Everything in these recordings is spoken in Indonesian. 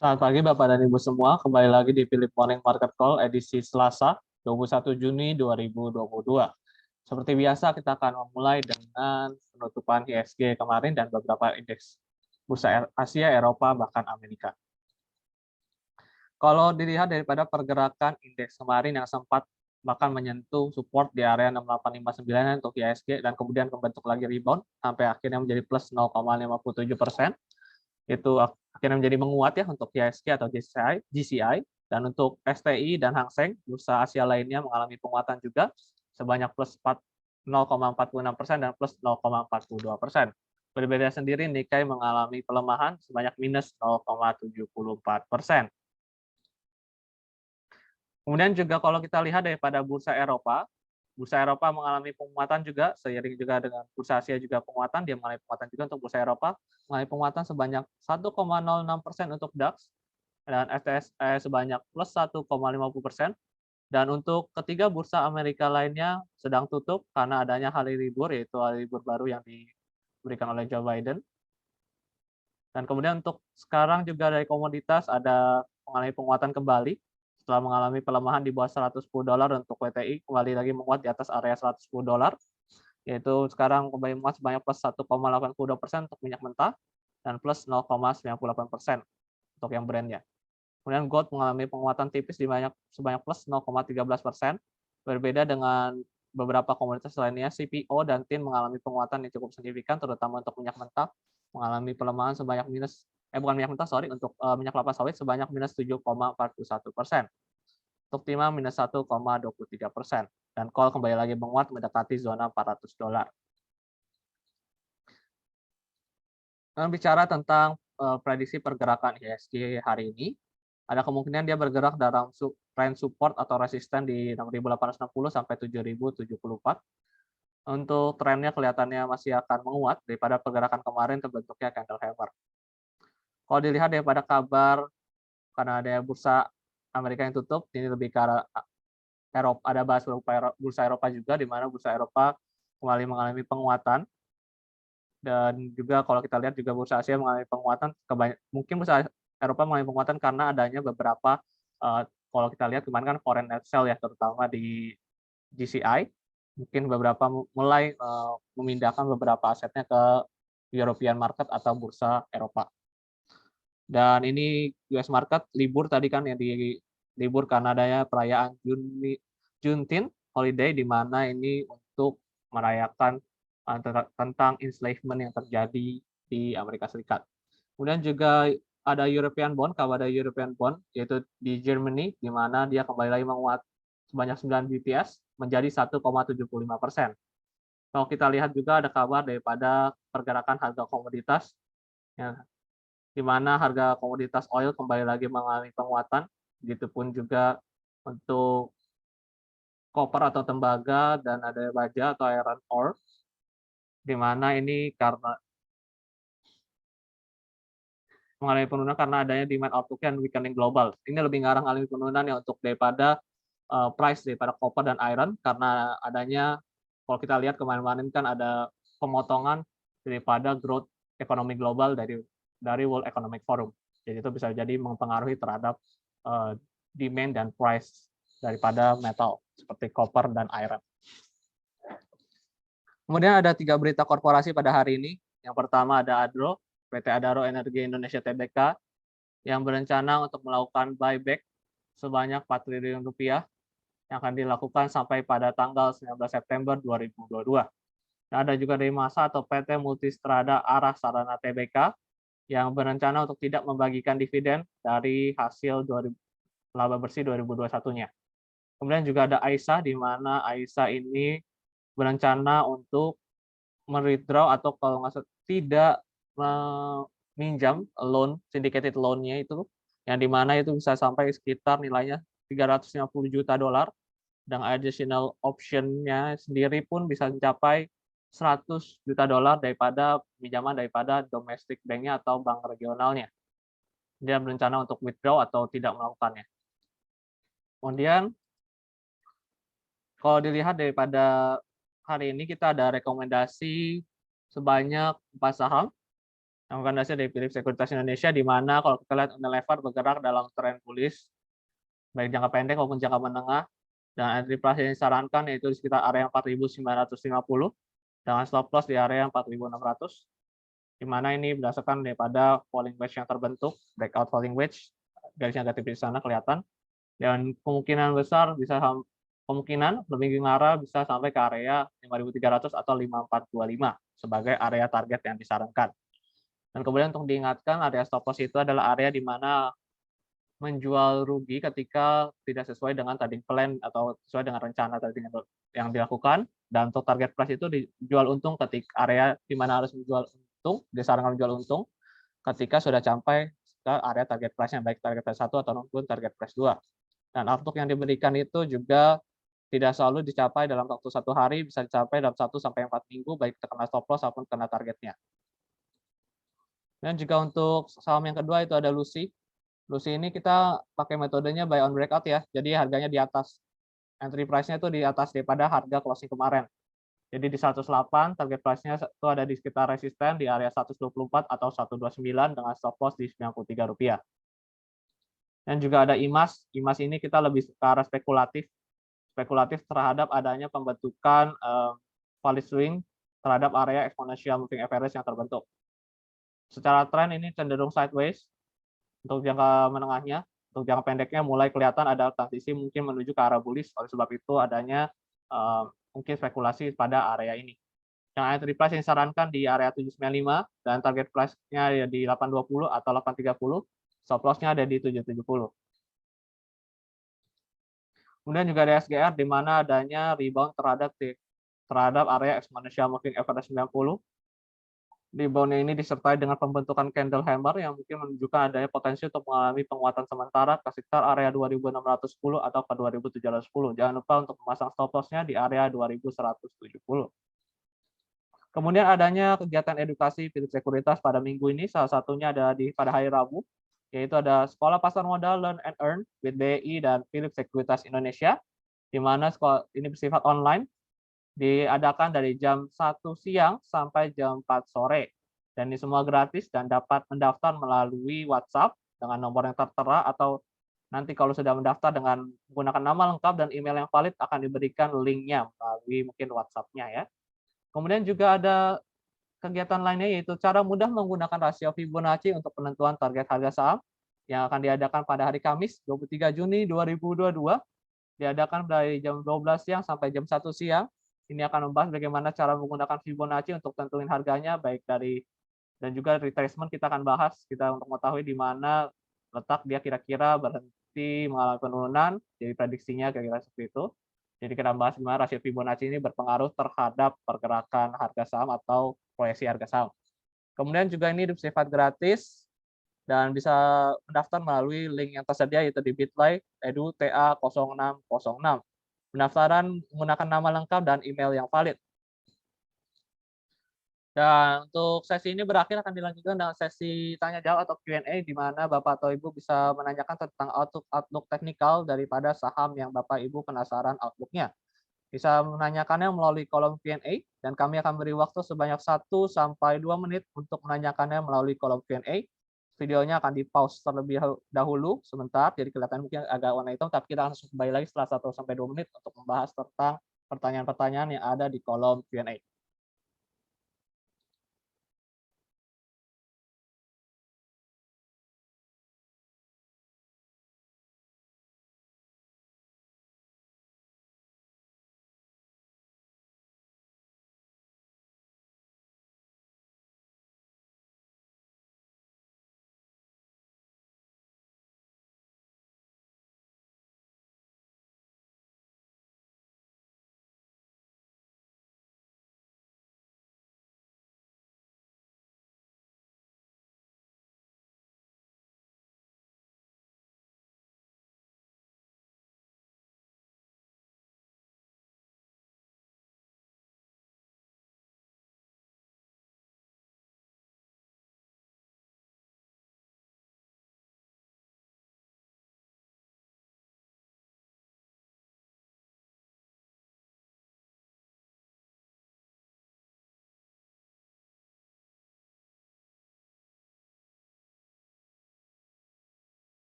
Selamat pagi Bapak dan Ibu semua, kembali lagi di Philip Morning Market Call edisi Selasa 21 Juni 2022. Seperti biasa kita akan memulai dengan penutupan ISG kemarin dan beberapa indeks bursa Asia, Eropa, bahkan Amerika. Kalau dilihat daripada pergerakan indeks kemarin yang sempat bahkan menyentuh support di area 6859 untuk ISG dan kemudian membentuk lagi rebound sampai akhirnya menjadi plus 0,57%. Itu akhirnya menjadi menguat ya untuk IHSG atau GCI, dan untuk STI dan Hang Seng, bursa Asia lainnya mengalami penguatan juga sebanyak plus 0,46% dan plus 0,42%. Berbeda sendiri, Nikkei mengalami pelemahan sebanyak minus 0,74%. Kemudian juga kalau kita lihat daripada bursa Eropa mengalami penguatan juga, seiring juga dengan bursa Asia juga penguatan, dia mengalami penguatan juga untuk bursa Eropa, mengalami penguatan sebanyak 1,06% untuk DAX, dan FTSE sebanyak plus 1,50%, dan untuk ketiga bursa Amerika lainnya sedang tutup karena adanya hari libur, yaitu hari libur baru yang diberikan oleh Joe Biden. Dan kemudian untuk sekarang juga dari komoditas ada mengalami penguatan kembali, setelah mengalami pelemahan di bawah $110 untuk WTI, kembali lagi menguat di atas area $110, yaitu sekarang kembali menguat sebanyak plus 1,82% untuk minyak mentah dan plus 0,98% untuk yang Brent-nya. Kemudian gold mengalami penguatan tipis di sebanyak plus 0,13%, berbeda dengan beberapa komoditas lainnya. CPO dan tin mengalami penguatan yang cukup signifikan, terutama untuk minyak mentah, mengalami pelemahan sebanyak bukan minyak mentah, untuk minyak kelapa sawit sebanyak minus 7,41%. Untuk timah minus 1,23%. Dan call kembali lagi menguat mendekati zona $400. Kalau bicara tentang prediksi pergerakan IHSG hari ini, ada kemungkinan dia bergerak dalam range support atau resisten di 6.860 sampai 7.074. Untuk trennya kelihatannya masih akan menguat daripada pergerakan kemarin terbentuknya candle hammer. Kalau dilihat daripada kabar karena ada bursa Amerika yang tutup, ini lebih ke arah Eropa, ada bahas bursa Eropa juga, di mana bursa Eropa kembali mengalami penguatan. Dan juga kalau kita lihat juga bursa Asia mengalami penguatan, mungkin bursa Eropa mengalami penguatan karena adanya beberapa, kalau kita lihat kemarin kan foreign net sale ya, terutama di GCI, mungkin beberapa mulai memindahkan beberapa asetnya ke European market atau bursa Eropa. Dan ini US market libur tadi kan, yang di libur karena adanya perayaan Juneteenth holiday, di mana ini untuk merayakan tentang enslavement yang terjadi di Amerika Serikat. Kemudian juga ada European bond, kabar ada European bond, yaitu di Germany, di mana dia kembali lagi menguat sebanyak 9 BPS menjadi 1,75%. Kalau kita lihat juga ada kabar daripada pergerakan harga komoditas, ya, di mana harga komoditas oil kembali lagi mengalami penguatan, begitupun juga untuk koper atau tembaga, dan ada baja atau iron ore, di mana ini karena mengalami penurunan karena adanya demand outlook and weakening global. Ini lebih ngarang alami penurunan ya untuk daripada price daripada copper dan iron, karena adanya, kalau kita lihat kemarin-kemarin kan ada pemotongan daripada growth ekonomi global dari World Economic Forum. Jadi itu bisa jadi mempengaruhi terhadap demand dan price daripada metal seperti copper dan iron. Kemudian ada 3 berita korporasi pada hari ini. Yang pertama ada Adro, PT Adaro Energi Indonesia Tbk, yang berencana untuk melakukan buyback sebanyak 4 triliun rupiah yang akan dilakukan sampai pada tanggal 19 September 2022. Dan ada juga dari Masa atau PT Multistrada Arah Sarana Tbk yang berencana untuk tidak membagikan dividen dari hasil laba bersih 2021-nya. Kemudian juga ada Aisyah, di mana Aisyah ini berencana untuk withdraw atau kalau nggak tidak meminjam loan, syndicated loan-nya itu, yang dimana itu bisa sampai sekitar nilainya $350 juta, dan additional option-nya sendiri pun bisa mencapai $100 juta daripada pinjaman daripada domestic bank-nya atau bank regionalnya. Dia berencana untuk withdraw atau tidak melakukannya. Kemudian kalau dilihat daripada hari ini kita ada rekomendasi sebanyak 4 saham. Rekomendasi dari Philips Sekuritas Indonesia, di mana kalau kita lihat Unilever bergerak dalam tren bullish, baik jangka pendek maupun jangka menengah, dan entry price yang disarankan yaitu di sekitar area 4.950 dengan stop loss di area 4.600, di mana ini berdasarkan daripada falling wedge yang terbentuk, breakout falling wedge, garis negatif di sana kelihatan, dan kemungkinan besar kemungkinan lebih mengarah bisa sampai ke area 5.300 atau 5.425 sebagai area target yang disarankan. Dan kemudian untuk diingatkan, area stop loss itu adalah area di mana menjual rugi ketika tidak sesuai dengan trading plan atau sesuai dengan rencana trading yang dilakukan, dan untuk target price itu dijual untung ketika area di mana harus menjual untung, disarankan menjual untung ketika sudah sampai ke area target price-nya, baik target price 1 atau maupun target price 2. Dan outlook yang diberikan itu juga tidak selalu dicapai dalam waktu 1 hari, bisa dicapai dalam 1-4 minggu, baik terkena stop loss maupun kena targetnya. Dan juga untuk saham yang kedua itu ada Lucy. Lucy ini kita pakai metodenya buy on breakout ya. Jadi harganya di atas. Entry price-nya itu di atas daripada harga closing kemarin. Jadi di 108, target price-nya itu ada di sekitar resisten di area 124 atau 129 dengan stop loss di Rp93. Dan juga ada IMAS. IMAS ini kita lebih ke arah spekulatif. Spekulatif terhadap adanya pembentukan value swing terhadap area exponential moving average yang terbentuk. Secara tren ini cenderung sideways untuk jangka menengahnya. Untuk jangka pendeknya mulai kelihatan ada transisi mungkin menuju ke arah bullish, oleh sebab itu adanya mungkin spekulasi pada area ini. Yang entry price yang disarankan di area 795 dan target price-nya ya di 820 atau 830, stop loss-nya ada di 770. Kemudian juga ada SGR di mana adanya rebound terhadap area exponential moving average 90. Rebound ini disertai dengan pembentukan candle hammer yang mungkin menunjukkan adanya potensi untuk mengalami penguatan sementara ke sekitar area 2.610 atau ke 2.710. Jangan lupa untuk memasang stop loss-nya di area 2.170. Kemudian adanya kegiatan edukasi Philips Sekuritas pada minggu ini, salah satunya ada pada hari Rabu, yaitu ada Sekolah Pasar Modal Learn and Earn with BI dan Philips Sekuritas Indonesia, di mana sekolah ini bersifat online, diadakan dari jam 1 siang sampai jam 4 sore. Dan ini semua gratis dan dapat mendaftar melalui WhatsApp dengan nomor yang tertera, atau nanti kalau sudah mendaftar dengan menggunakan nama lengkap dan email yang valid akan diberikan linknya melalui mungkin WhatsApp-nya ya. Kemudian juga ada kegiatan lainnya yaitu cara mudah menggunakan rasio Fibonacci untuk penentuan target harga saham yang akan diadakan pada hari Kamis 23 Juni 2022, diadakan dari jam 12 siang sampai jam 1 siang. Ini akan membahas bagaimana cara menggunakan Fibonacci untuk tentuin harganya, baik dari dan juga retracement kita akan bahas, kita untuk mengetahui di mana letak dia kira-kira berhenti mengalami penurunan, jadi prediksinya kira-kira seperti itu. Jadi kita bahas bagaimana rasio Fibonacci ini berpengaruh terhadap pergerakan harga saham atau proyeksi harga saham. Kemudian juga ini bersifat gratis dan bisa mendaftar melalui link yang tersedia yaitu di bit.ly edu-TA0606. Pendaftaran menggunakan nama lengkap dan email yang valid. Dan untuk sesi ini berakhir, akan dilanjutkan dengan sesi tanya jawab atau Q&A, di mana Bapak atau Ibu bisa menanyakan tentang outlook teknikal daripada saham yang Bapak Ibu penasaran outlook-nya. Bisa menanyakannya melalui kolom Q&A, dan kami akan beri waktu sebanyak 1-2 menit untuk menanyakannya melalui kolom Q&A. Videonya akan di-pause terlebih dahulu sebentar, jadi kelihatan mungkin agak warna hitam, tapi kita langsung kembali lagi setelah 1-2 menit untuk membahas tentang pertanyaan-pertanyaan yang ada di kolom Q&A.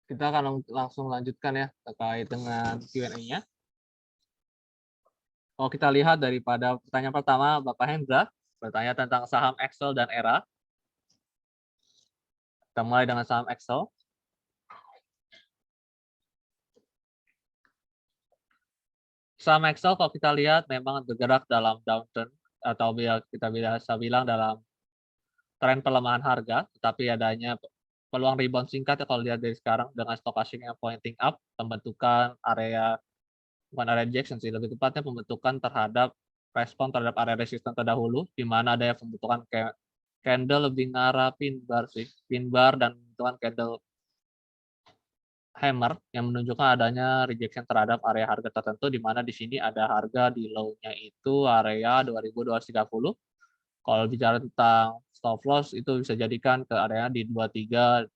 Kita akan langsung lanjutkan ya terkait dengan Q&A-nya. Kalau kita lihat daripada pertanyaan pertama, Bapak Hendra bertanya tentang saham Excel dan ERA. Kita mulai dengan saham Excel. Saham Excel kalau kita lihat memang bergerak dalam downturn atau kita biasa bilang dalam tren pelemahan harga, tetapi adanya peluang rebound singkat ya kalau lihat dari sekarang dengan stochastic yang pointing up, pembentukan area, bukan area rejection sih, lebih tepatnya pembentukan terhadap respon terhadap area resisten terdahulu, di mana ada yang pembentukan candle lebih ngarah pin bar sih, pin bar dan pembentukan candle hammer yang menunjukkan adanya rejection terhadap area harga tertentu, di mana di sini ada harga di low-nya itu area 2230. Kalau bicara tentang stop loss itu bisa jadikan ke area di 2310.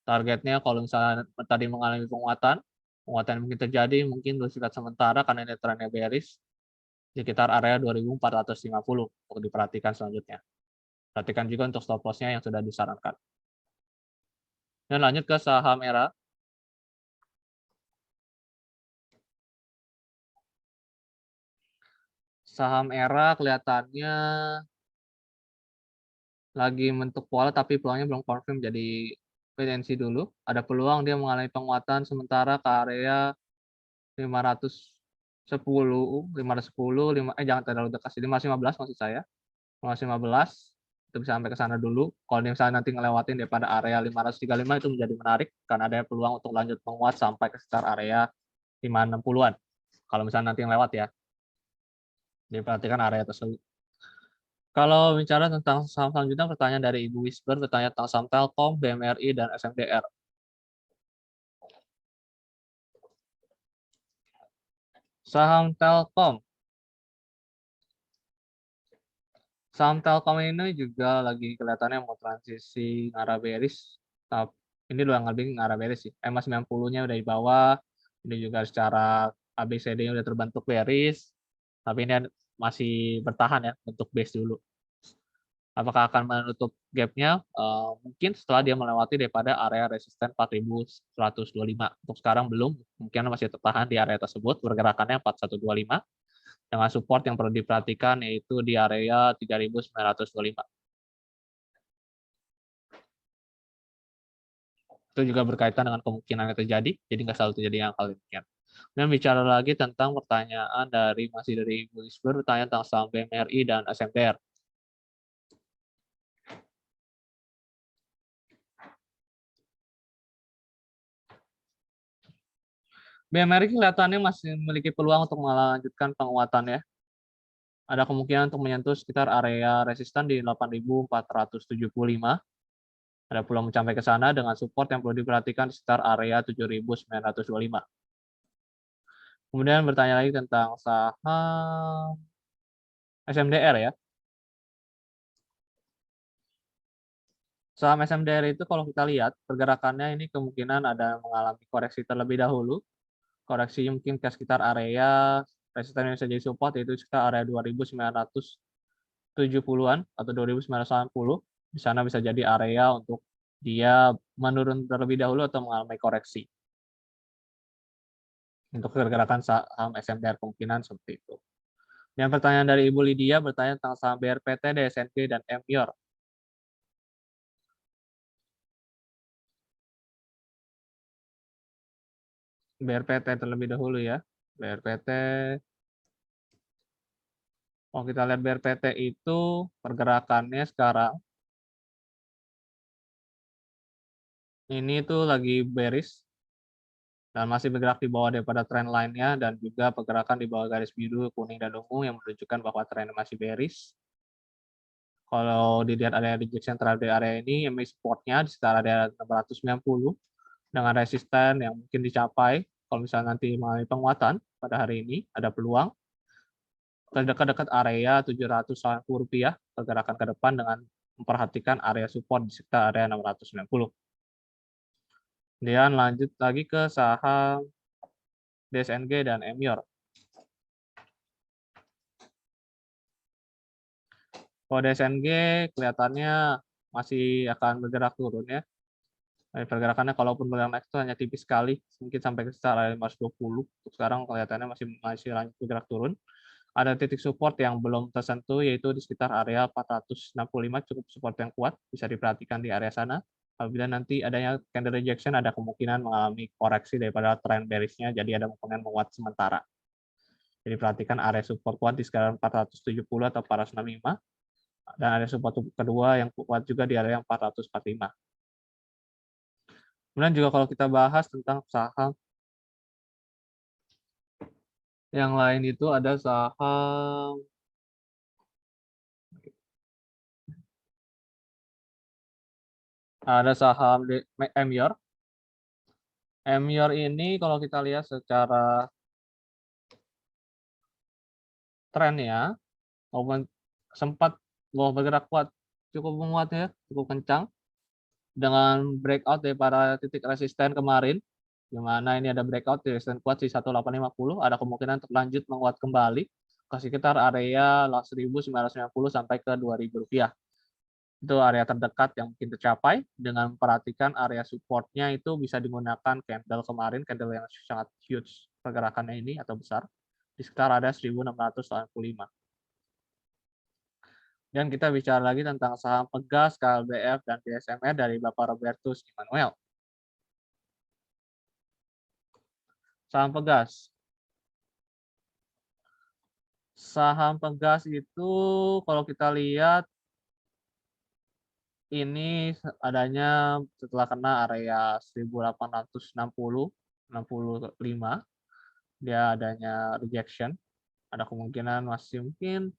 Targetnya kalau misalnya tadi mengalami penguatan yang mungkin terjadi mungkin bersifat sementara karena ini trennya bearish di sekitar area 2450 untuk diperhatikan selanjutnya. Perhatikan juga untuk stop loss-nya yang sudah disarankan. Dan lanjut ke saham ERA. Saham ERA kelihatannya lagi bentuk pola tapi peluangnya belum confirm, jadi wait dulu. Ada peluang dia mengalami penguatan sementara ke area 510, 510, jangan terlalu dekat sih, 515 maksud saya. 515 itu bisa sampai ke sana dulu. Kalau dia misalnya nanti ngelewatin daripada area 535 itu menjadi menarik karena ada peluang untuk lanjut menguat sampai ke sekitar area 560-an. Kalau misalnya nanti lewat ya. Diperhatikan area tersebut. Kalau bicara tentang saham selanjutnya, pertanyaan dari Ibu Wisber bertanya tentang saham Telkom, BMRI, dan SMDR. Saham Telkom. Saham Telkom ini juga lagi kelihatannya mau transisi ngarah bearish. Ini dua lebih ngarah bearish sih. EMA 90-nya udah di bawah. Ini juga secara ABCD-nya udah terbentuk bearish. Tapi ini masih bertahan ya, bentuk base dulu. Apakah akan menutup gap-nya? Mungkin setelah dia melewati daripada area resisten 4125. Untuk sekarang belum, mungkin masih tertahan di area tersebut, pergerakannya 4125. Dengan support yang perlu diperhatikan yaitu di area 3925. Itu juga berkaitan dengan kemungkinan yang terjadi, jadi nggak selalu terjadi yang hal demikian. Dan bicara lagi tentang pertanyaan masih dari Ibu Lisber, bertanya tentang saham BMRI dan SMDR. BMRI kelihatannya masih memiliki peluang untuk melanjutkan penguatan ya. Ada kemungkinan untuk menyentuh sekitar area resisten di 8.475. Ada peluang mencapai ke sana dengan support yang perlu diperhatikan di sekitar area 7.925. Kemudian bertanya lagi tentang saham SMDR ya. Saham SMDR itu kalau kita lihat pergerakannya ini kemungkinan ada mengalami koreksi terlebih dahulu. Koreksi mungkin ke sekitar area resisten yang bisa jadi support yaitu sekitar area 2.970-an atau 2.980. Di sana bisa jadi area untuk dia menurun terlebih dahulu atau mengalami koreksi. Untuk pergerakan saham SMDR kemungkinan seperti itu. Yang pertanyaan dari Ibu Lydia bertanya tentang saham BRPT, DSNG, dan MYOR. BRPT terlebih dahulu ya. BRPT, kalau kita lihat BRPT itu pergerakannya sekarang ini tuh lagi bearish dan masih bergerak di bawah daripada trend line-nya dan juga pergerakan di bawah garis biru, kuning, dan ungu yang menunjukkan bahwa trennya masih bearish. Kalau dilihat area rejection terhadap area ini, support-nya di sekitar area 690 dengan resisten yang mungkin dicapai. Kalau misalnya nanti mengalami penguatan pada hari ini, ada peluang ke dekat-dekat area Rp790 pergerakan ke depan dengan memperhatikan area support di sekitar area 690. Kemudian lanjut lagi ke saham DSNG dan MYOR. Kalau DSNG kelihatannya masih akan bergerak turun ya. Pergerakannya kalaupun bergerak naik itu hanya tipis sekali, mungkin sampai ke sekitar area 520. Untuk sekarang kelihatannya masih lanjut bergerak turun. Ada titik support yang belum tersentuh, yaitu di sekitar area 465, cukup support yang kuat, bisa diperhatikan di area sana. Apabila nanti adanya candle rejection, ada kemungkinan mengalami koreksi daripada trend bearish-nya, jadi ada kemungkinan menguat sementara. Jadi perhatikan area support kuat di sekitar 470 atau 465, dan area support kedua yang kuat juga di area 445. Kemudian juga kalau kita bahas tentang saham yang lain itu ada saham Emyor. Emyor ini kalau kita lihat secara trennya, maupun sempat bergerak kuat, cukup menguat ya, cukup kencang dengan breakout dari para titik resisten kemarin, di mana ini ada breakout di resisten kuat di 1850, ada kemungkinan untuk lanjut menguat kembali ke sekitar area 1990 sampai ke Rp2.000. Itu area terdekat yang mungkin tercapai. Dengan memperhatikan area supportnya itu bisa digunakan candle kemarin, candle yang sangat huge pergerakannya ini atau besar, di sekitar ada 1685. Dan kita bicara lagi tentang saham Pegas, KLBF, dan DSMR dari Bapak Robertus Immanuel. Saham Pegas. Saham Pegas itu kalau kita lihat ini adanya setelah kena area 1860, 65, dia adanya rejection. Ada kemungkinan masih mungkin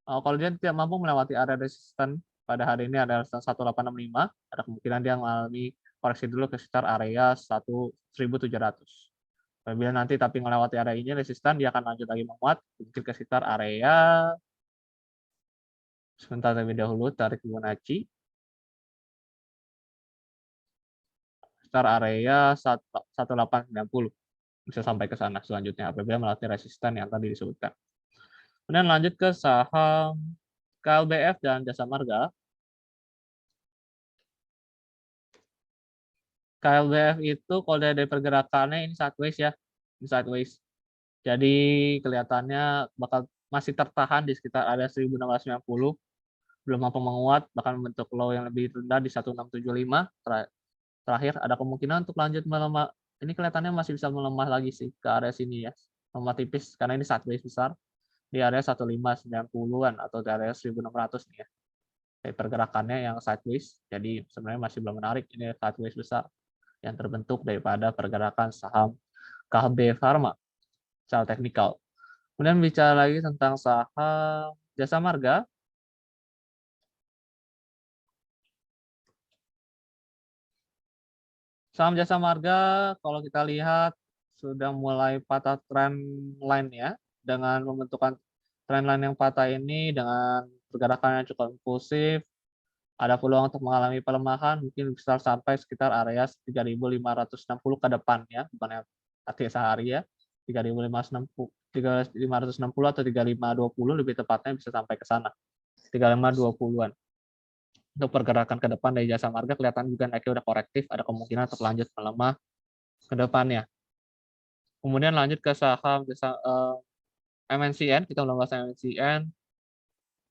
kalau dia tidak mampu melewati area resisten pada hari ini ada 1865, ada kemungkinan dia mengalami koreksi dulu ke sekitar area 1700. Apabila nanti tapi melewati area ini resisten, dia akan lanjut lagi menguat mungkin ke sekitar area, sebentar terlebih dahulu tarik Fibonacci, sekitar area 1890, bisa sampai ke sana selanjutnya apabila melewati resisten yang tadi disebutkan. Kemudian lanjut ke saham KLBF dan Jasa Marga. KLBF itu kalau dari pergerakannya ini sideways ya, ini sideways. Jadi kelihatannya bakal masih tertahan di sekitar area 1690, belum mampu menguat, bahkan membentuk low yang lebih rendah di 1675. Terakhir ada kemungkinan untuk lanjut melemah. Ini kelihatannya masih bisa melemah lagi sih ke area sini ya, melemah tipis karena ini sideways besar di area 1590-an atau di area 1600 nih ya. Dari pergerakannya yang sideways, jadi sebenarnya masih belum menarik. Ini sideways besar yang terbentuk daripada pergerakan saham KB Pharma secara teknikal. Kemudian bicara lagi tentang saham Jasa Marga. Saham Jasa Marga kalau kita lihat sudah mulai patah trend line ya, dengan pembentukan trend line yang patah ini dengan pergerakan yang cukup impulsif, ada peluang untuk mengalami pelemahan mungkin bisa sampai sekitar area 3.560 ke depan ya, bukan arti sehari ya, 3.560 atau 3.520 lebih tepatnya bisa sampai ke sana, 3.520-an. Untuk pergerakan ke depan dari Jasa Marga kelihatan juga naiknya udah korektif, ada kemungkinan untuk lanjut melemah ke depannya. Kemudian lanjut ke saham MNCN, kita belum bahas MNCN,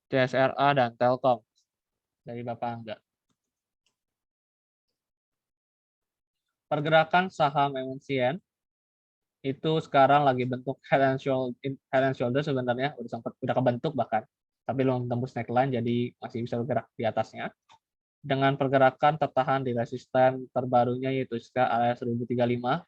CSRA, dan Telkom dari Bapak Angga. Pergerakan saham MNCN itu sekarang lagi bentuk head and shoulder sebenarnya, udah kebentuk bahkan, tapi belum tembus neckline, jadi masih bisa bergerak di atasnya. Dengan pergerakan tertahan di resisten terbarunya yaitu area 1035.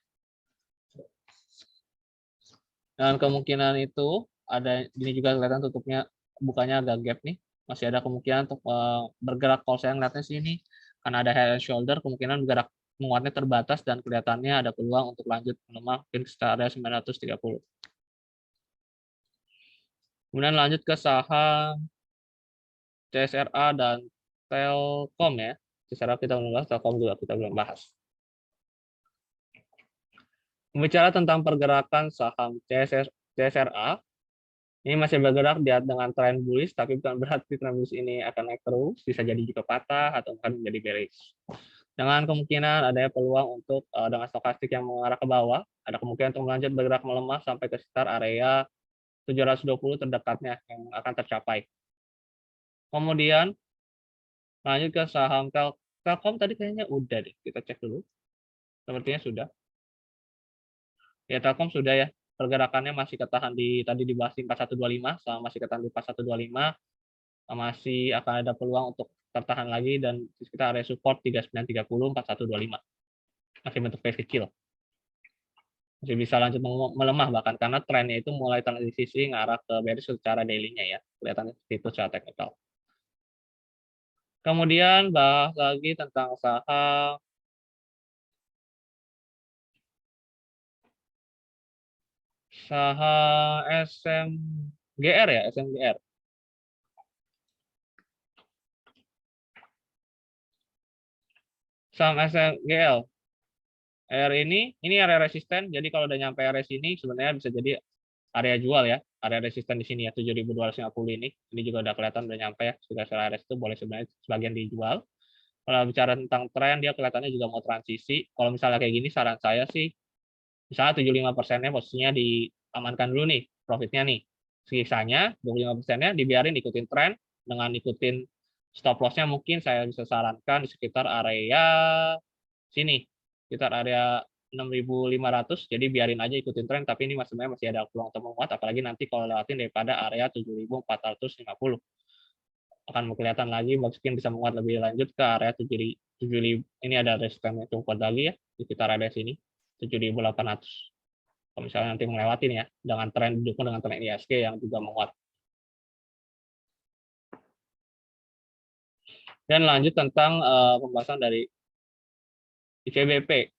Dan kemungkinan itu ada ini juga kelihatan tutupnya bukanya agak gap nih. Masih ada kemungkinan untuk bergerak kalau saya ngeliatnya sini karena ada head and shoulder, kemungkinan bergerak menguatnya terbatas dan kelihatannya ada peluang untuk lanjut melemah mungkin sekitar area 930. Kemudian lanjut ke saham CSRA dan Telkom ya. CSRA kita belum bahas, Telkom juga kita belum bahas. Bicara tentang pergerakan saham CSRA, ini masih bergerak dengan tren bullish, tapi bukan berarti tren bullish ini akan naik terus, bisa jadi juga patah atau akan menjadi bearish. Dengan kemungkinan adanya peluang untuk dengan stokastik yang mengarah ke bawah, ada kemungkinan untuk melanjut bergerak melemah sampai ke sekitar area 720 terdekatnya yang akan tercapai. Kemudian lanjut ke saham Telkom tadi kayaknya udah deh, kita cek dulu. Sepertinya sudah. Ya, Telkom sudah ya. Pergerakannya masih ketahan di tadi dibahas di 4125, sama masih ketahan di 4125, masih akan ada peluang untuk tertahan lagi dan di sekitar area support 3930, 4125. Masih bentuk phase kecil. Masih bisa lanjut melemah bahkan karena trennya itu mulai transisi ngarah ke bearish secara daily-nya ya. Kelihatan seperti itu secara teknikal. Kemudian bahas lagi tentang saham SMGR ya, SMGR. Saham SMGL. ini area resisten, jadi kalau udah nyampe area sini sebenarnya bisa jadi area jual ya, area resisten di sini ya 7.250 ini juga udah kelihatan udah nyampe ya, sudah area itu boleh sebenarnya sebagian dijual. Kalau bicara tentang tren dia kelihatannya juga mau transisi. Kalau misalnya kayak gini saran saya sih misalnya 75%-nya posisinya diamankan dulu nih profitnya nih. Sisanya 25%-nya dibiarin ikutin tren dengan ikutin stop loss-nya mungkin saya bisa sarankan di sekitar area sini, sekitar area 6.500, jadi biarin aja ikutin tren, tapi ini sebenarnya masih ada peluang untuk menguat, apalagi nanti kalau lewatin daripada area 7.450. Akan kelihatan lagi, mungkin bisa menguat lebih lanjut ke area 7.000, ini ada resisten yang cukup kuat lagi ya, di sekitar area sini, 7.800. Kalau misalnya nanti melewatin ya, dengan tren didukung dengan tren IHSG yang juga menguat. Dan lanjut tentang pembahasan dari ICBP.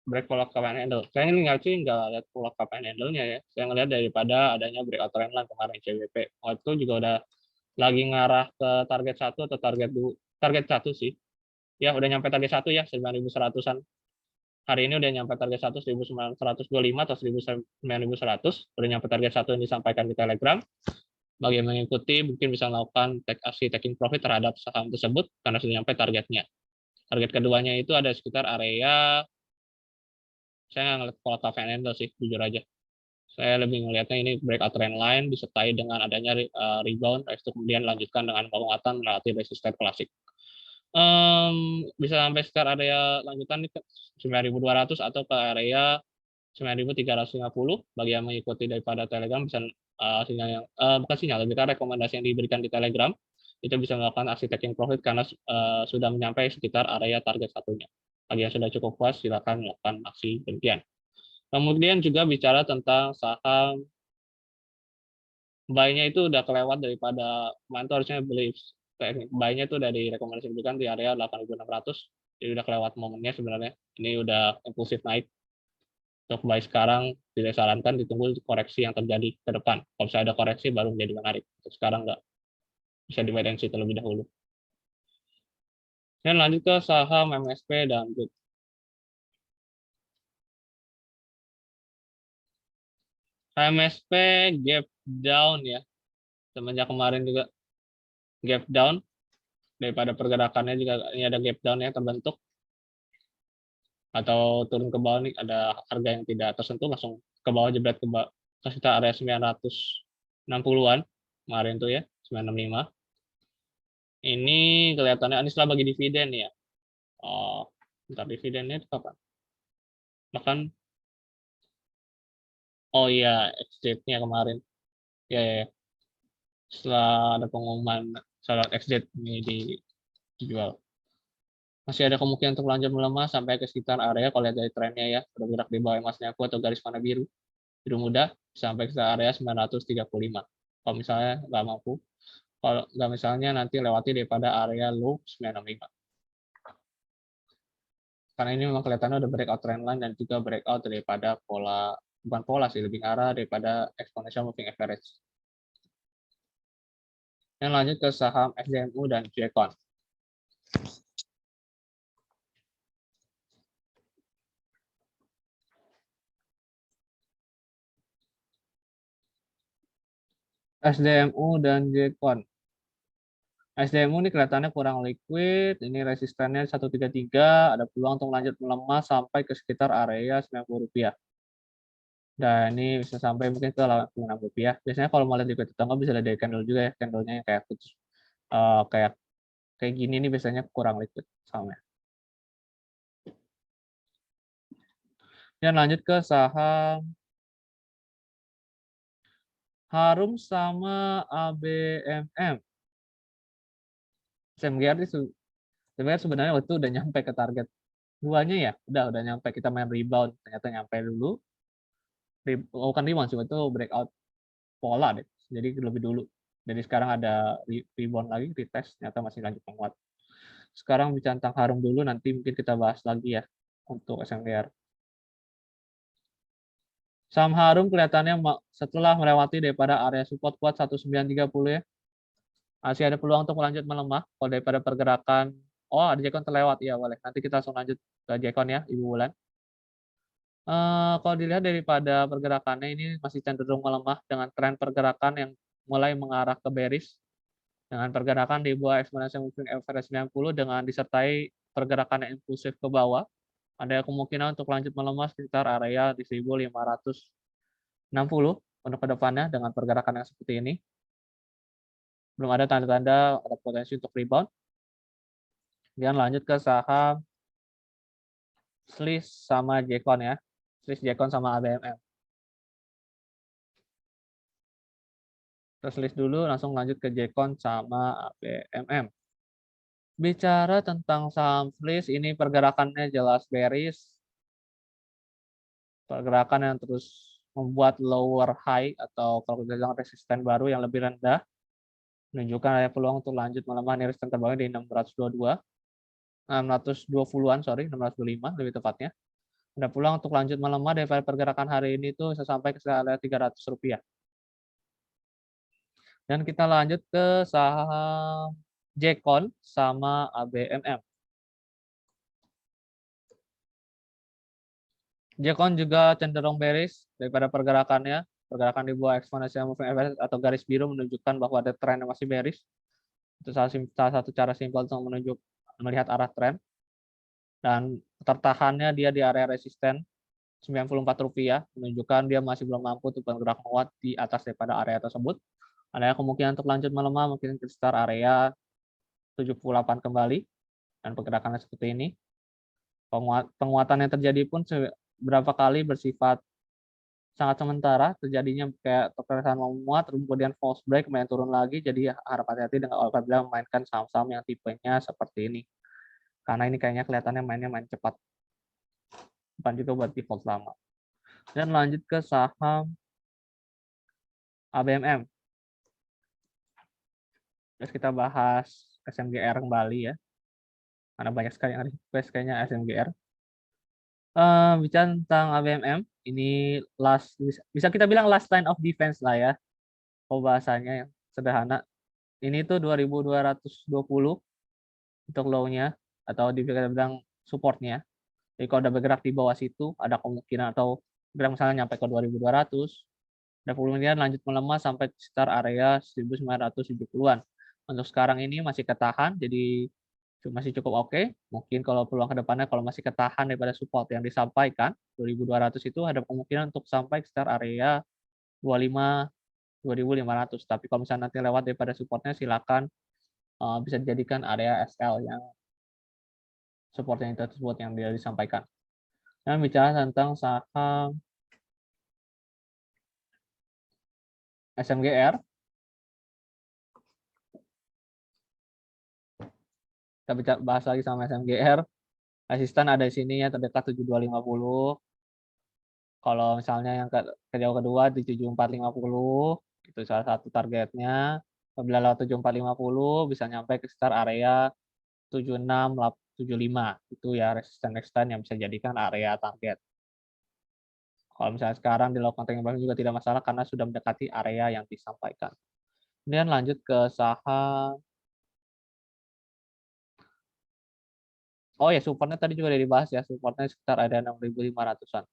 Break pola cup and handle. Saya nggak lihat pola cup and handle-nya ya. Saya ngelihat daripada adanya breakout trend line kemarin CBP. Waktu itu juga udah lagi ngarah ke target 1 atau target 1 sih. Ya udah nyampe target 1 ya, 9.100-an. Hari ini udah nyampe target 1 1.925 atau 9.100. Udah nyampe target 1 yang disampaikan di Telegram. Bagi yang mengikuti mungkin bisa melakukan aksi taking profit terhadap saham tersebut karena sudah nyampe targetnya. Target keduanya itu ada sekitar area, saya nggak ngeliat pola cup and handle sih, jujur aja. Saya lebih melihatnya ini breakout trend line disertai dengan adanya rebound, itu kemudian lanjutkan dengan penguatan melewati resisten klasik. Bisa sampai sekitar area lanjutan di 9.200 atau ke area 9.350. Bagi yang mengikuti daripada Telegram bisa sinyal yang bukan sinyal, lebih kan rekomendasi yang diberikan di Telegram itu bisa melakukan aksi taking profit karena sudah mencapai sekitar area target satunya. Bagi yang sudah cukup puas silakan melakukan aksi demikian. Kemudian juga bicara tentang saham buy-nya itu udah kelewat daripada kemarin harusnya beli buy-nya itu dari rekomendasi diberikan di area 8.600, jadi udah kelewat momennya sebenarnya. Ini udah impulsif naik. Untuk buy sekarang tidak sarankan, ditunggu koreksi yang terjadi ke depan. Kalau misalnya ada koreksi baru menjadi menarik. Untuk sekarang nggak, bisa di wait and see terlebih dahulu. Dan lanjut ke saham MSP dan GoodWin. MSP gap down ya, semenjak kemarin juga gap down, daripada pergerakannya juga ini ada gap down yang terbentuk atau turun ke bawah nih, ada harga yang tidak tersentuh langsung ke bawah, jebret ke bawah ke sekitar area 960-an kemarin tuh ya, 965. Ini kelihatannya ini setelah bagi dividen ya. Oh, bentar, dividennya itu kapan? Bahkan oh iya, exit-nya kemarin. Ya, ya, ya. Setelah ada pengumuman salat exit ini dijual. Masih ada kemungkinan untuk lanjut melemah sampai ke sekitar area, kalau lihat dari trennya ya, bergerak di bawah emasnya aku atau garis warna biru muda sampai ke area 935. Kalau misalnya nggak mampu, kalau nggak misalnya nanti lewati daripada area low 965. Karena ini memang kelihatannya udah breakout trend line dan juga breakout daripada pola, bukan pola sih, lebih arah daripada exponential moving average. Yang lanjut ke saham SDMU dan Jekon. SDMU dan Jekon. SDMU ini kelihatannya kurang liquid, ini resistennya 133, ada peluang untuk lanjut melemah sampai ke sekitar area Rp90. Dan ini bisa sampai mungkin ke Rp86. Biasanya kalau mau lihat liquid atau enggak bisa lihat dari candle juga ya, candlenya yang kayak putus, kayak gini nih biasanya kurang liquid sahamnya. Dan lanjut ke saham Harum sama ABMM. SMGR itu sebenarnya waktu itu udah nyampe ke target duanya ya, udah nyampe, kita main rebound, ternyata nyampe dulu. Bukan rebound sih, itu breakout pola deh, jadi lebih dulu. Jadi sekarang ada rebound lagi, retest, ternyata masih lanjut menguat. Sekarang bicara tentang Harum dulu, nanti mungkin kita bahas lagi ya untuk SMGR. Saham Harum kelihatannya setelah melewati daripada area support kuat 1930 ya, masih ada peluang untuk lanjut melemah. Kalau daripada pergerakan, oh ada Jekon terlewat, ya boleh. Nanti kita langsung lanjut ke Jekon ya, Ibu Wulan. Kalau dilihat daripada pergerakannya ini masih cenderung melemah dengan tren pergerakan yang mulai mengarah ke bearish, dengan pergerakan di bawah exponential moving average 90 dengan disertai pergerakan yang impulsif ke bawah. Ada kemungkinan untuk lanjut melemah sekitar area di 1560 untuk kedepannya dengan pergerakan yang seperti ini. Belum ada tanda-tanda ada potensi untuk rebound. Kemudian lanjut ke saham Sliss sama Jekon ya. Sliss, Jekon sama ABMM. Terus list dulu, langsung lanjut ke Jekon sama ABMM. Bicara tentang saham Sliss, ini pergerakannya jelas bearish. Pergerakan yang terus membuat lower high atau kalau kita bilang resisten baru yang lebih rendah, menunjukkan ada peluang untuk lanjut melemah nih resisten terbawah di 622. 620-an, sorry, 625 lebih tepatnya. Ada peluang untuk lanjut melemah daripada pergerakan hari ini tuh bisa sampai ke area Rp300. Dan kita lanjut ke saham Jekon sama ABMM. Jekon juga cenderung bearish daripada pergerakannya. Pergerakan di bawah exponential moving average atau garis biru menunjukkan bahwa ada tren yang masih bearish. Itu salah satu cara simpel untuk melihat arah tren. Dan tertahannya dia di area resisten Rp94, menunjukkan dia masih belum mampu untuk bergerak menguat di atas daripada area tersebut. Ada kemungkinan untuk lanjut melemah mungkin ke sekitar area 78 kembali, dan pergerakannya seperti ini. Penguatan yang terjadi pun beberapa kali bersifat sangat sementara, terjadinya kayak terkesan menguat, kemudian false break, kemudian turun lagi. Jadi harap hati-hati dengan apabila memainkan saham-saham yang tipenya seperti ini, karena ini kayaknya kelihatannya mainnya main cepat, bukan juga buat default lama. Dan lanjut ke saham ABMM. Terus kita bahas SMGR kembali ya, karena banyak sekali yang request kayaknya SMGR. Bicara tentang ABMM, ini bisa kita bilang last line of defense lah ya, kalau bahasanya yang sederhana. Ini tuh 2220 untuk low-nya, atau kita bilang support-nya. Jadi kalau udah bergerak di bawah situ, ada kemungkinan atau bergerak misalnya nyampe ke 2200, ada kemungkinan lanjut melemah sampai sekitar area 1970-an. Untuk sekarang ini masih ketahan, jadi masih cukup oke. Mungkin kalau peluang ke depannya kalau masih ketahan daripada support yang disampaikan 2200 itu ada kemungkinan untuk sampai sekitar area 25 2500. Tapi kalau misalnya nanti lewat daripada supportnya silakan bisa dijadikan area SL yang support yang tersebut yang dia disampaikan. Dan bicara tentang saham SMGR, kita bahas lagi sama SMGR. Resisten ada di sini ya, terdekat 7250. Kalau misalnya yang jauh kedua di 7450, itu salah satu targetnya. Apabila lewat 7450 bisa nyampe ke sekitar area 7675. Itu ya resisten yang bisa jadikan area target. Kalau misalnya sekarang dilakukan technical juga tidak masalah karena sudah mendekati area yang disampaikan. Kemudian lanjut ke saham. Oh ya, supportnya tadi juga udah dibahas ya, supportnya sekitar ada 6.500-an.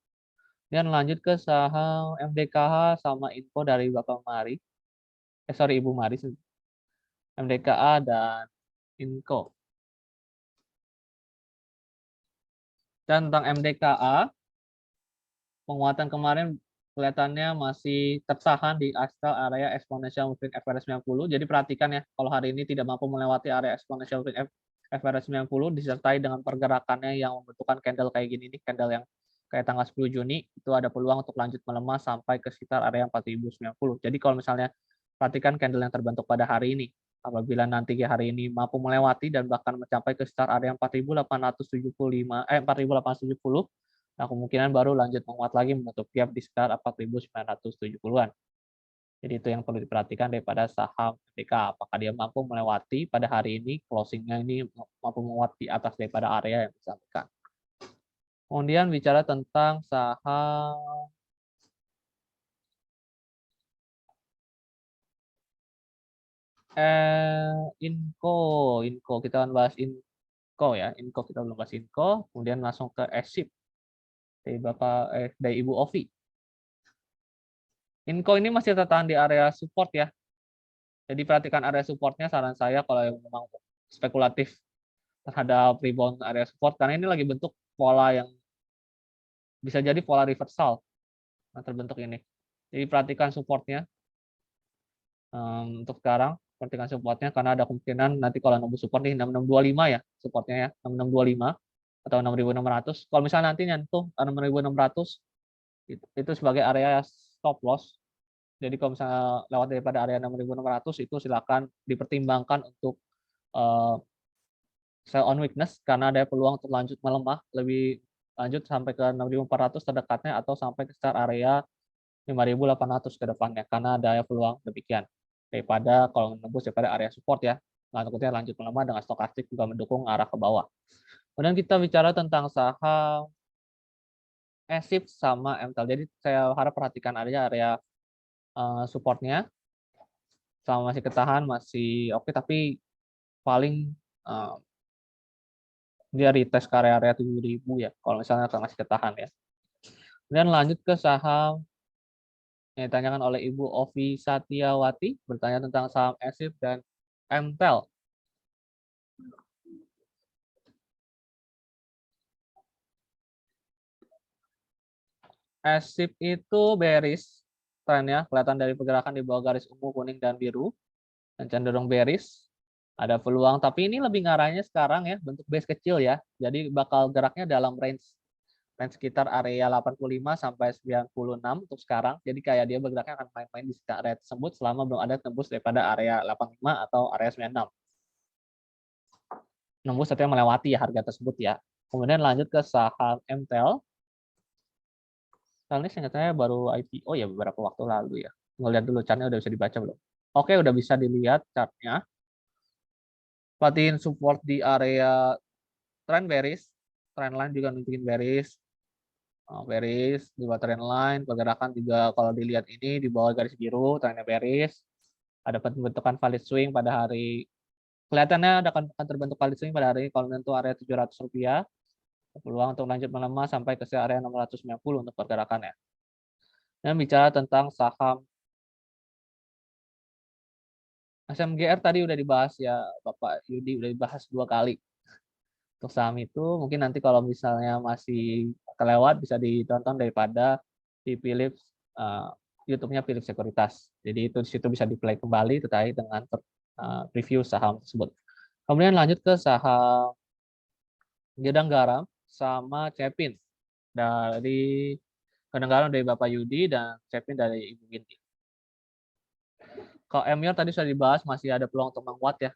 Dan lanjut ke saham MDKH sama info dari Bapak Mari. Sorry, Ibu Mari. MDKA, dan INCO. Dan tentang MDKA, penguatan kemarin kelihatannya masih tertahan di aspal area exponential moving average 90. Jadi perhatikan ya, kalau hari ini tidak mampu melewati area exponential moving average 90 disertai dengan pergerakannya yang membentukkan candle kayak gini nih, candle yang kayak tanggal 10 Juni, itu ada peluang untuk lanjut melemah sampai ke sekitar area 4090. Jadi kalau misalnya perhatikan candle yang terbentuk pada hari ini, apabila nanti hari ini mampu melewati dan bahkan mencapai ke sekitar area 4870, nah, kemungkinan baru lanjut menguat lagi menutup gap di sekitar 4.970-an. Jadi itu yang perlu diperhatikan daripada saham MDK. Apakah dia mampu melewati pada hari ini, closingnya ini mampu menguat di atas daripada area yang disampaikan. Kemudian bicara tentang saham Inco. Kita akan bahas Inco ya. Inco kita belum bahas Inco. Kemudian langsung ke SIP dari Ibu Ovi. Inco ini masih tertahan di area support ya. Jadi perhatikan area supportnya, saran saya kalau yang memang spekulatif terhadap rebound area support, karena ini lagi bentuk pola yang bisa jadi pola reversal yang terbentuk ini. Jadi perhatikan supportnya untuk sekarang, perhatikan supportnya karena ada kemungkinan nanti kalau nembus support nih 6625 ya supportnya ya, 6625 atau 6600. Kalau misalnya nanti nyentuh 6600 itu sebagai area stop loss. Jadi kalau misalnya lewat daripada area 6600 itu silakan dipertimbangkan untuk sell on weakness karena ada peluang untuk lanjut melemah lebih lanjut sampai ke 6.400 terdekatnya atau sampai ke start area 5.800 ke depannya karena ada peluang demikian daripada kalau menembus daripada area support ya. Takutnya lanjut melemah dengan stokastik juga mendukung arah ke bawah. Kemudian kita bicara tentang saham SIP sama MTEL. Jadi saya harap perhatikan area supportnya sama masih ketahan masih oke, tapi paling dia retest ke area 7.000 ya kalau misalnya masih ketahan ya. Kemudian lanjut ke saham yang ditanyakan oleh Ibu Ovi Satyawati, bertanya tentang saham SIP dan MTEL. SIP itu bearish trennya, kelihatan dari pergerakan di bawah garis ungu, kuning, dan biru, dan cenderung bearish. Ada peluang, tapi ini lebih ngarahnya sekarang ya, bentuk base kecil ya, jadi bakal geraknya dalam range sekitar area 85 sampai 96 untuk sekarang. Jadi kayak dia bergeraknya akan main-main di sekitar area tersebut selama belum ada tembus daripada area 85 atau area 96. Nembus atau melewati ya harga tersebut ya. Kemudian lanjut ke saham MTEL. Ini saya baru IPO ya beberapa waktu lalu ya. Ngelihat dulu chartnya udah bisa dibaca belum? Oke, udah bisa dilihat chartnya. Perhatiin support di area trend bearish. Trend line juga nunjukin bearish. Bearish di bawah trend line, pergerakan juga kalau dilihat ini di bawah garis biru, trennya bearish. Ada pembentukan valid swing pada hari, kelihatannya akan terbentuk valid swing pada hari ini kalau menyentuh area 700 rupiah. Peluang untuk lanjut melemah sampai ke area 690 untuk pergerakannya. Dan bicara tentang saham SMGR tadi udah dibahas ya Bapak Yudi, udah dibahas 2 kali. Untuk saham itu mungkin nanti kalau misalnya masih kelewat bisa ditonton daripada di Philips YouTube-nya Philips Sekuritas. Jadi itu di situ bisa di-play kembali terkait dengan review saham tersebut. Kemudian lanjut ke saham Gedang Garam sama Cepin. Dari Gedang Garam dari Bapak Yudi dan Cepin dari Ibu Ginti. Kalau MYR tadi sudah dibahas masih ada peluang untuk menguat ya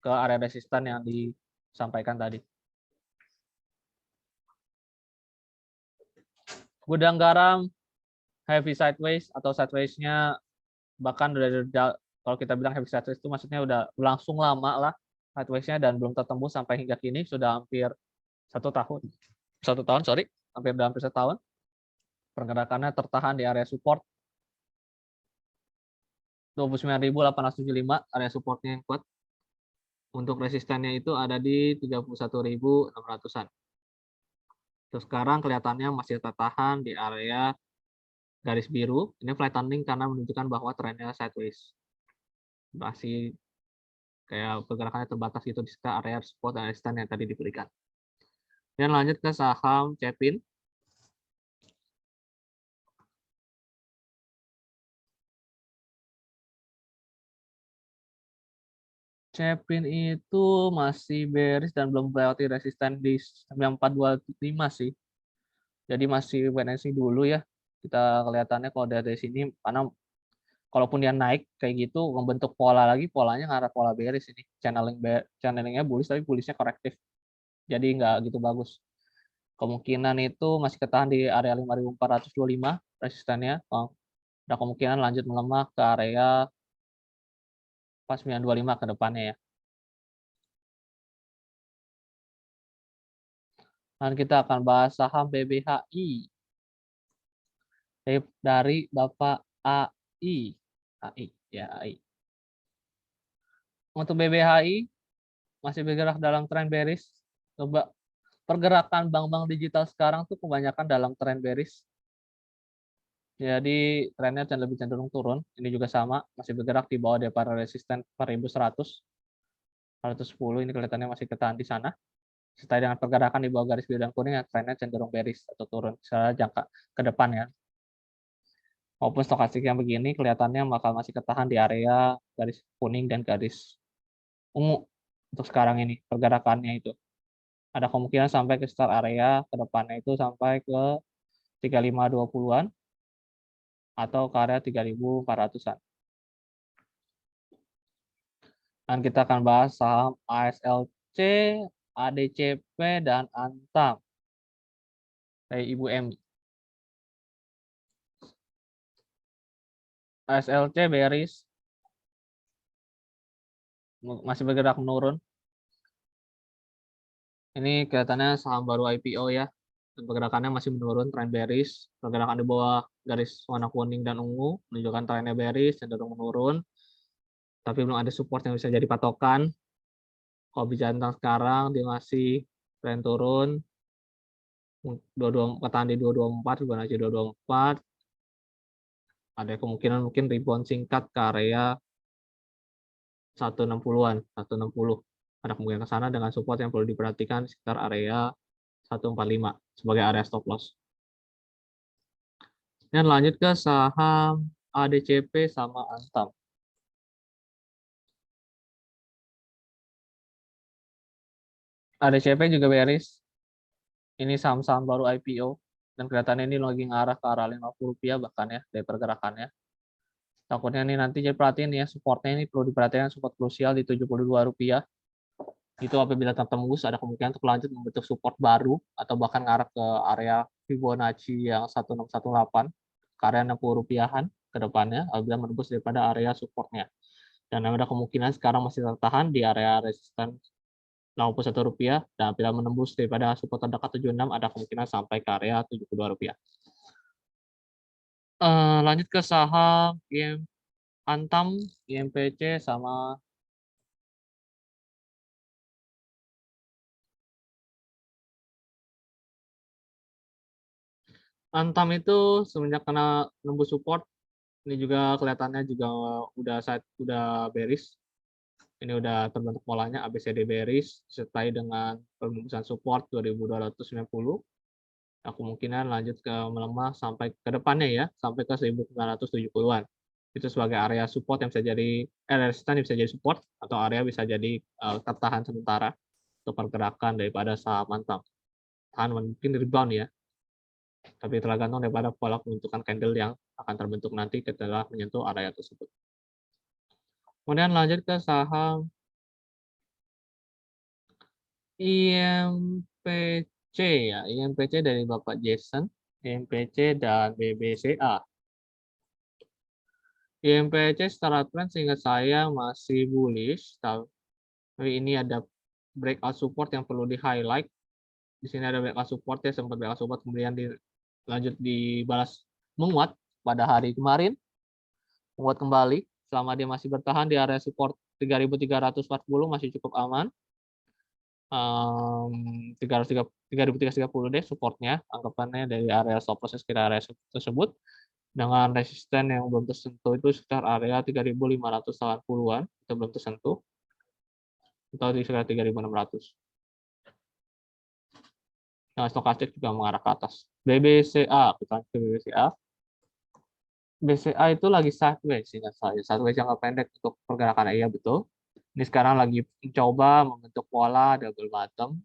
ke area resisten yang disampaikan tadi. Gudang Garam heavy sideways atau sideways-nya bahkan udah kalau kita bilang heavy sideways itu maksudnya udah langsung lama lah sideways-nya dan belum tertembus sampai hingga kini sudah hampir 1 tahun. 1 tahun, sorry, hampir 1 tahun. Pergerakannya tertahan di area support 29.875, area supportnya yang kuat. Untuk resistennya itu ada di 31.600-an. Terus sekarang kelihatannya masih tertahan di area garis biru. Ini flattening karena menunjukkan bahwa trennya sideways. Masih kayak pergerakannya terbatas gitu di sekitar area support dan resistance yang tadi diberikan. Dan lanjut ke saham Cepin. Cepin itu masih bearish dan belum melewati resisten di 9425 sih. Jadi masih wait and see dulu ya. Kita kelihatannya kalau dari sini, karena kalaupun dia naik kayak gitu, membentuk pola lagi, polanya ngarah pola bearish ini. Channelingnya bullish, tapi bullishnya korektif. Jadi nggak gitu bagus. Kemungkinan itu masih ketahan di area 5425 resistannya. Ada kemungkinan lanjut melemah ke area 4925 ke depannya ya. Dan kita akan bahas saham BBHI dari Bapak AI. AI ya AI. Untuk BBHI masih bergerak dalam tren bearish. Coba pergerakan bank-bank digital sekarang tuh kebanyakan dalam tren bearish. Jadi trennya lebih cenderung turun. Ini juga sama, masih bergerak di bawah daripada resisten 4100. 110 ini kelihatannya masih ketahan di sana. Setelah dengan pergerakan di bawah garis biru dan kuning, trennya cenderung bearish atau turun secara jangka ke depan ya. Maupun stokastik yang begini kelihatannya bakal masih ketahan di area garis kuning dan garis ungu untuk sekarang ini pergerakannya itu. Ada kemungkinan sampai ke start area ke depannya itu sampai ke 3520-an atau ke area 3400-an. Dan kita akan bahas saham ASLC, ADCP, dan Antam dari Ibu Emi. ASLC bearish, masih bergerak menurun. Ini kelihatannya saham baru IPO ya, dan pergerakannya masih menurun, tren bearish. Pergerakan di bawah garis warna kuning dan ungu menunjukkan trennya bearish, cenderung menurun. Tapi belum ada support yang bisa jadi patokan. Kalau bicara tentang sekarang, dia masih tren turun. 22 ketahan di 224, Fibonacci 224. Ada kemungkinan mungkin rebound singkat ke area 160-an, 160. Ada kemungkinan ke sana dengan support yang perlu diperhatikan sekitar area 145 sebagai area stop loss. Dan lanjut ke saham ADCP sama Antam. ADCP juga bearish. Ini saham-saham baru IPO dan kelihatannya ini lagi ngarah ke arah Rp50 bahkan ya dari pergerakannya. Takutnya ini nanti jadi perhatiin ya, supportnya ini perlu diperhatikan, support krusial di Rp72. Itu apabila tertembus ada kemungkinan untuk lanjut membentuk support baru atau bahkan ngarah ke area Fibonacci yang 1618 ke area Rp60-an ke depannya apabila menembus daripada area supportnya. Dan ada kemungkinan sekarang masih tertahan di area resisten Rp61 dan apabila menembus daripada support terdekat 76 ada kemungkinan sampai ke area Rp72. Lanjut ke saham Antam, IMPC sama Antam itu semenjak kena nembus support ini juga kelihatannya juga udah bearish. Ini udah terbentuk polanya ABCD bearish disertai dengan penembusan support 2290. Nah, kemungkinan lanjut ke melemah sampai ke depannya ya, sampai ke 1970-an. Itu sebagai area support yang bisa jadi resisten bisa jadi support atau area bisa jadi tertahan sementara untuk pergerakan daripada saham Antam. Tahan mungkin rebound ya. Tapi tergantung daripada pola pembentukan candle yang akan terbentuk nanti setelah menyentuh area tersebut. Kemudian lanjut ke saham IMPC ya, IMPC dari Bapak Jason, IMPC dan BBCA. IMPC secara trend sehingga saya masih bullish, tapi ini ada breakout support yang perlu di highlight. Di sini ada breakout support ya, sempat breakout support kemudian lanjut dibalas menguat pada hari kemarin, menguat kembali. Selama dia masih bertahan di area support 3.340 masih cukup aman. 3.330 deh supportnya, anggapannya dari area stop loss sekitar area tersebut dengan resisten yang belum tersentuh itu sekitar area 3.580-an itu belum tersentuh. atau di sekitar 3.600. Nah, stokastik juga mengarah ke atas. BBCA, kita ke BBCA. BCA itu lagi sideways, ingat saya. Sideways jangka pendek untuk pergerakan iya betul. Ini sekarang lagi mencoba membentuk pola double bottom.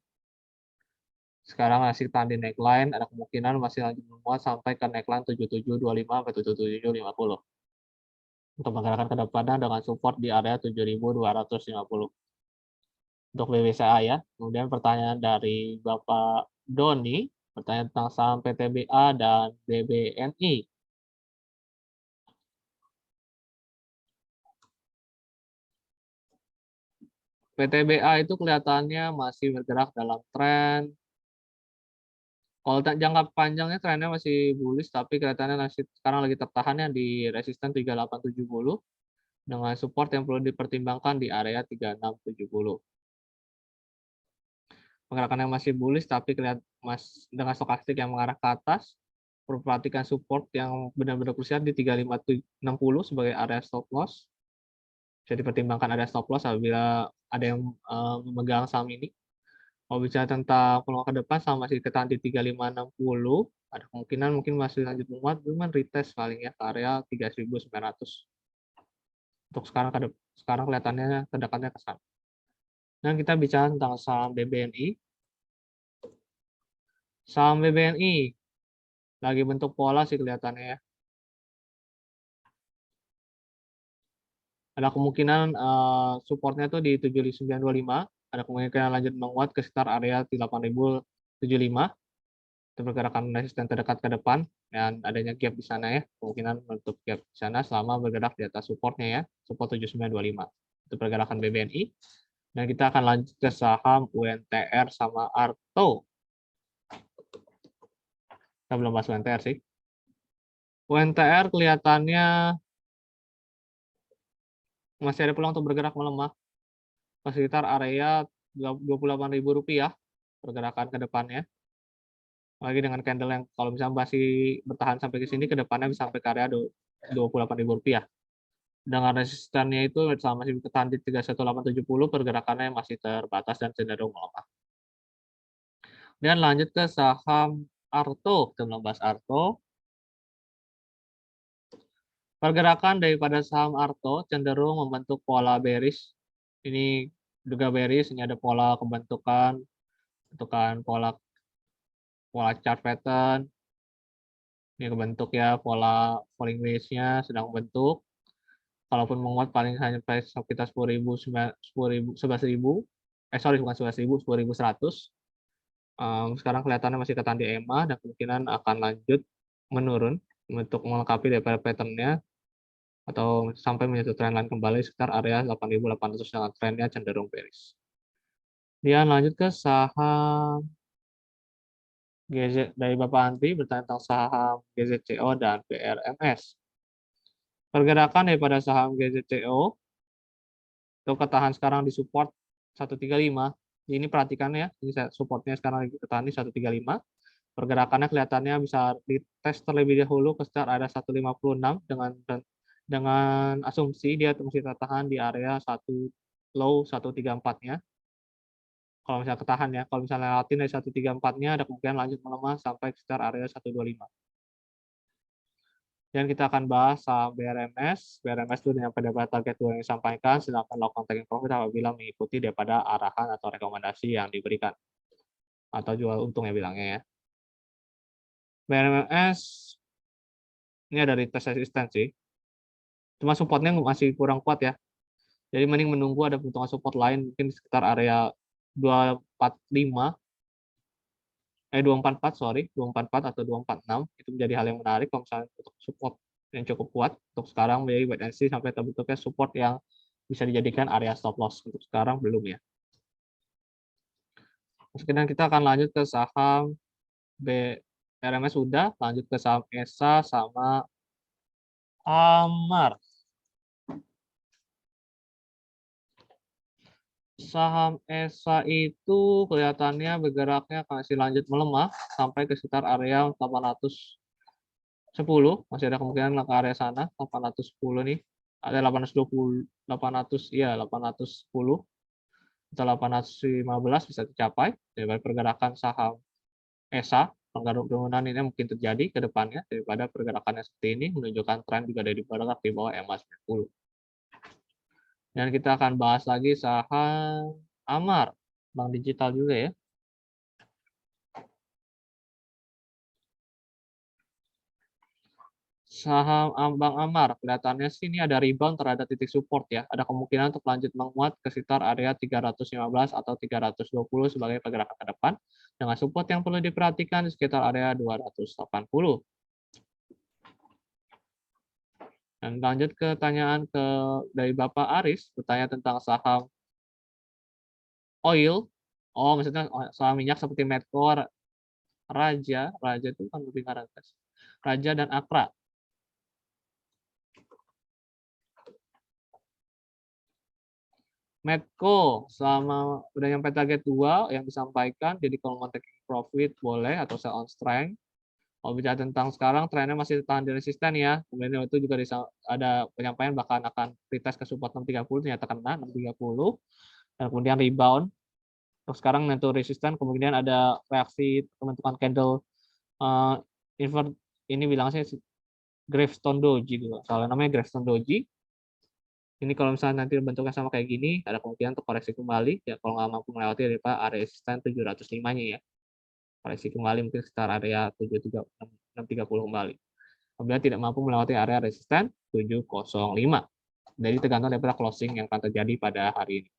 Sekarang masih tahan di neckline, ada kemungkinan masih lanjut menguat sampai ke neckline 7725 sampai 7750. Untuk pergerakan ke depannya dengan support di area 7250. Untuk BBCA ya. Kemudian pertanyaan dari Bapak Doni, pertanyaan tentang saham PTBA dan BBNI. PTBA itu kelihatannya masih bergerak dalam tren. Kalau jangka panjangnya trennya masih bullish, tapi kelihatannya masih sekarang lagi tertahannya di resisten 3870 dengan support yang perlu dipertimbangkan di area 3670. Pergerakan yang masih bullish, tapi kelihatan dengan stokastik yang mengarah ke atas. Perhatikan support yang benar-benar krusial di 3560 sebagai area stop loss. Bisa dipertimbangkan ada stop loss apabila ada yang memegang saham ini. Kalau bicara tentang peluang ke depan, saham masih ketahan di 3560. Ada kemungkinan mungkin masih lanjut menguat, cuman retest paling ya ke area 3900. Untuk sekarang kelihatannya terdekatnya ke sana. Dan kita bicara tentang saham BBNI. Saham BBNI lagi bentuk pola sih kelihatannya ya. Ada kemungkinan supportnya tuh di 7925, ada kemungkinan lanjut menguat ke sekitar area di 8075. Itu pergerakan resisten terdekat ke depan dan adanya gap di sana ya, kemungkinan menutup gap di sana selama bergerak di atas supportnya ya, support 7925. Itu pergerakan BBNI. Dan kita akan lanjut ke saham UNTR sama Arto. Kita belum bahas UNTR sih. UNTR kelihatannya masih ada peluang untuk bergerak melemah ke sekitar area Rp28.000 pergerakan ke depannya. Lagi dengan candle yang kalau misalnya masih bertahan sampai ke sini, ke depannya bisa sampai ke area Rp28.000. Dengan resistannya itu sama masih bertahan di 31870, pergerakannya masih terbatas dan cenderung melemah. Dan lanjut ke saham Arto, kita membahas Arto. Pergerakan daripada saham Arto cenderung membentuk pola bearish. Ini juga bearish, ini ada pola pembentukan pola chart pattern. Ini kebentuk ya, pola falling wedge-nya sedang bentuk. Kalaupun menguat paling hanya price sekitar 10.000, 11.000. Sorry, bukan 11.000, 10.100. Sekarang kelihatannya masih ketahan di EMA dan kemungkinan akan lanjut menurun untuk melengkapi daripada pattern-nya atau sampai menyentuh trendline kembali sekitar area 8.800 dengan trennya cenderung bearish. Dia lanjut ke saham GZ dari Bapak Andri, bertanya tentang saham GZCO dan BRMS. Pergerakan daripada saham GZCO itu ketahan sekarang di support 135. Ini perhatikan ya, ini supportnya sekarang lagi ketahan di 135. Pergerakannya kelihatannya bisa dites terlebih dahulu ke sekitar area 156 dengan asumsi dia masih tertahan di area 134-nya. Kalau misalnya ketahan ya, kalau misalnya lewatin dari 134-nya ada kemungkinan lanjut melemah sampai sekitar area 125. Dan kita akan bahas saham BRMS. BRMS itu dengan pada target yang disampaikan, sedangkan lakukan taking profit apabila mengikuti daripada arahan atau rekomendasi yang diberikan. Atau jual untung ya bilangnya ya. BRMS ini ada retest resistance sih. Cuma supportnya masih kurang kuat ya. Jadi mending menunggu ada potongan support lain mungkin sekitar area 245 244 sorry 244 atau 246 itu menjadi hal yang menarik kalau misalnya untuk support yang cukup kuat untuk sekarang menjadi wait and see sampai terbentuknya support yang bisa dijadikan area stop loss. Untuk sekarang belum ya. Kemudian kita akan lanjut ke saham BRMS sudah, lanjut ke saham ESA sama Amar. Saham ESA itu kelihatannya bergeraknya masih lanjut melemah sampai ke sekitar area 810, masih ada kemungkinan ke area sana 810 nih. Ada 820, 800 ya 810. 815 bisa dicapai daripada pergerakan saham ESA. Penurunan ini mungkin terjadi ke depannya daripada pergerakannya seperti ini, menunjukkan tren juga dari bergerak di bawah EMA 90. Dan kita akan bahas lagi saham Amar, bank digital juga ya. Saham Bank Amar, kelihatannya sih ini ada rebound terhadap titik support ya. Ada kemungkinan untuk lanjut menguat ke sekitar area 315 atau 320 sebagai pergerakan ke depan. Dengan support yang perlu diperhatikan di sekitar area 280. Dan lanjut ke tanyaan dari Bapak Aris, bertanya tentang saham oil. Oh, maksudnya saham minyak seperti Medco, Raja itu kan lebih ngarang. Raja dan Akra. Medco selama udah nyampe target 2 yang disampaikan, jadi kalau mau taking profit boleh atau sell on strength. Kalau bicara tentang sekarang trennya masih tahan di resisten ya. Kemudian itu juga ada penyampaian bahkan akan retest ke support 630 ternyata kena 630 dan kemudian rebound. Terus sekarang menyentuh resisten, kemudian ada reaksi pembentukan candle invert, ini bilangnya Gravestone Doji gitu. Soalnya namanya Gravestone Doji. Ini kalau misalnya nanti bentuknya sama kayak gini, ada kemungkinan untuk koreksi kembali. Ya kalau nggak mampu melewati dari area resisten 705-nya ya. Koreksi kembali mungkin sekitar area 630 kembali. Apabila tidak mampu melewati area resisten 705. Jadi tergantung daripada closing yang akan terjadi pada hari ini.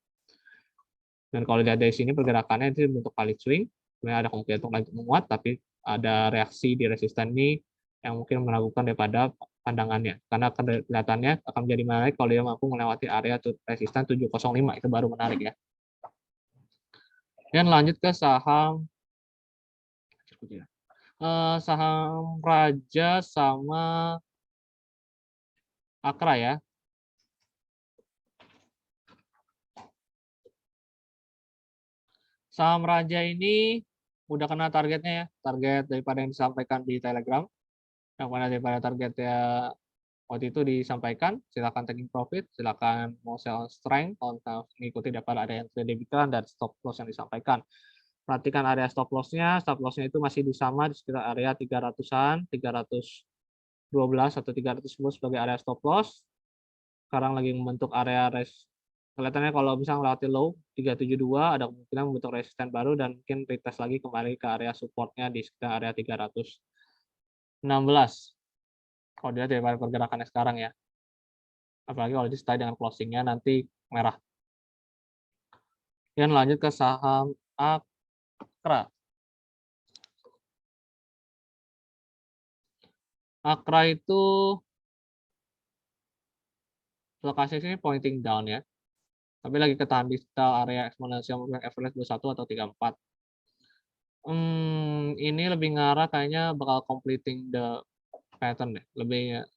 Dan kalau lihat dari sini pergerakannya itu bentuk valid swing. Kemudian ada kemungkinan untuk lanjut menguat, tapi ada reaksi di resisten ini yang mungkin meragukan daripada pandangannya. Karena kelihatannya akan menjadi menarik kalau dia mampu melewati area resisten 705, itu baru menarik ya. Dan lanjut ke saham Raja sama Akra ya. Saham Raja ini udah kena targetnya ya, target daripada yang disampaikan di Telegram. Yang mana daripada targetnya waktu itu disampaikan, silakan taking profit, silakan mau sell on strength, kalau mengikuti daripada ada yang terdebitan dan stop loss yang disampaikan. Perhatikan area stop loss-nya itu masih di sama di sekitar area 300-an, 312 atau 310 sebagai area stop loss. Sekarang lagi membentuk area kelihatannya kalau misalnya melewati low 372 ada kemungkinan membentuk resisten baru dan mungkin retest lagi kembali ke area supportnya di sekitar area 316. Kalau dilihat daripada pergerakannya sekarang ya. Apalagi kalau disertai dengan closingnya nanti merah. Dan lanjut ke saham Akra. Akra itu lokasi sini pointing down ya. Tapi lagi ketahan di sekitar area eksponensial moving average 21 atau 34. Ini lebih ngarah kayaknya bakal completing the pattern ya.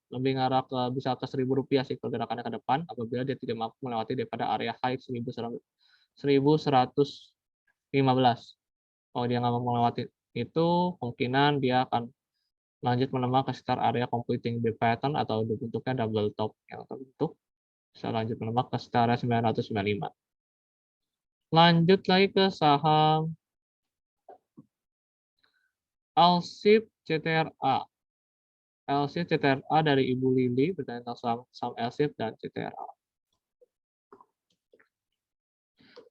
Lebih ngarah ke bisa ke Rp1.000 sih pergerakannya ke depan apabila dia tidak mampu melewati daripada area high 1115. Kalau dia nggak mampu melewati itu, kemungkinan dia akan lanjut melemah ke sekitar area completing the pattern atau bentuknya double top yang terbentuk. Bisa lanjut melemah ke sekitar area 995. Lanjut lagi ke saham Alsip CTRA. Alsip CTRA dari Ibu Lili bertanya tentang saham Alsip dan CTRA.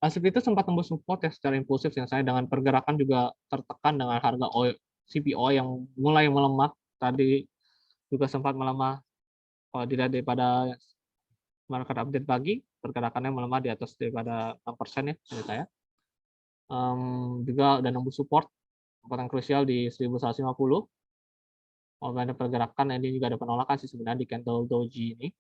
Alsip itu sempat tembus support ya secara impulsif yang saya dengan pergerakan juga tertekan dengan harga oil, CPO yang mulai melemah. Tadi juga sempat melemah kalau dilihat daripada market update pagi, pergerakannya melemah di atas daripada 6% ya menurut saya. Juga ada nembus support yang krusial di 1150. Kalau ada pergerakan ini juga ada penolakan sih sebenarnya di candle doji ini.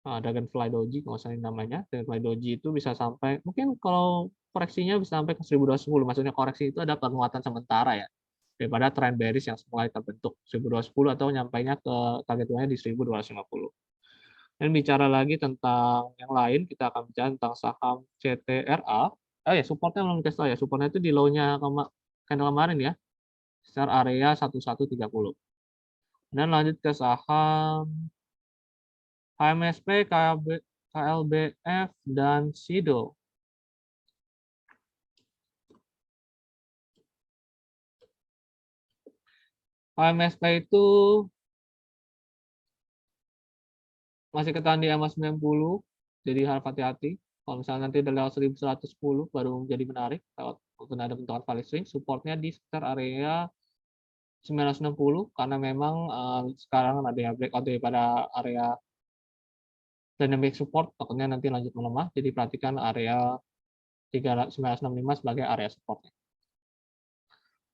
Dragonfly doji kalau saya namanya. Dragonfly doji itu bisa sampai mungkin kalau koreksinya bisa sampai ke 1210. Maksudnya koreksi itu ada penguatan sementara ya daripada trend bearish yang mulai terbentuk 1210 atau nyampainya ke targetnya di 1250. Dan bicara lagi tentang yang lain, kita akan bicara tentang saham CTRA. Oh ya, supportnya belum dikasih tahu ya. Supportnya itu di low-nya candle kemarin ya, sekitar area 1130. Dan lanjut ke saham HMSP KLBF dan SIDO. KMSK itu masih ketahan di EMA 90, jadi harap hati-hati. Kalau misalnya nanti udah lewat 1110 baru jadi menarik lewat ada bentukan value swing, supportnya di sekitar area 960 karena memang sekarang ada yang breakout daripada area dynamic support, takutnya nanti lanjut melemah, jadi perhatikan area 965 sebagai area supportnya.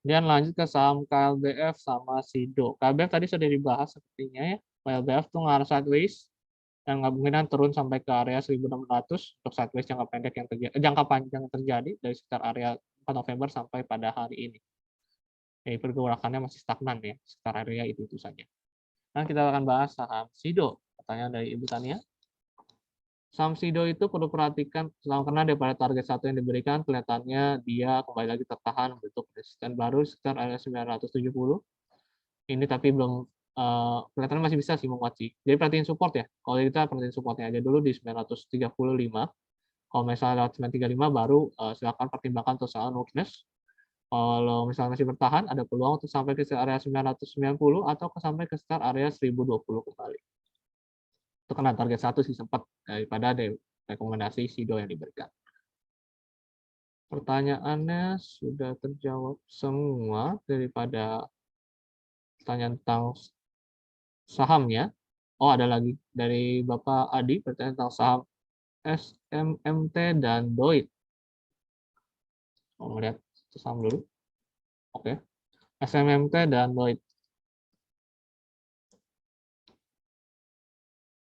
Kemudian lanjut ke saham KLBF sama SIDO. KLBF tadi sudah dibahas sepertinya ya. KLBF tuh ngarah sideways yang kemungkinan turun sampai ke area 1600 untuk sideways jangka pendek yang terjadi, jangka panjang yang terjadi dari sekitar area 4 November sampai pada hari ini. Jadi pergerakannya masih stagnan ya, sekitar area itu saja. Nah, kita akan bahas saham SIDO. Pertanyaan dari Ibu Tania. Saham SIDO itu perlu perhatikan karena daripada target satu yang diberikan, kelihatannya dia kembali lagi tertahan bentuk resisten baru sekitar area 970. Ini tapi belum kelihatannya masih bisa sih menguat sih. Jadi perhatiin support ya. Kalau kita perhatiin supportnya aja dulu di 935. Kalau misalnya lewat 935 baru silakan pertimbangkan untuk saham weakness. Kalau misalnya masih bertahan, ada peluang untuk sampai ke area 990 atau sampai ke sekitar area 1020 kembali. Itu kena target satu sih sempat daripada rekomendasi SIDO yang diberikan. Pertanyaannya sudah terjawab semua daripada pertanyaan tentang sahamnya. Oh, ada lagi dari Bapak Adi pertanyaan tentang saham SMMT dan DOIT. Mau melihat saham dulu. Oke. SMMT dan DOIT.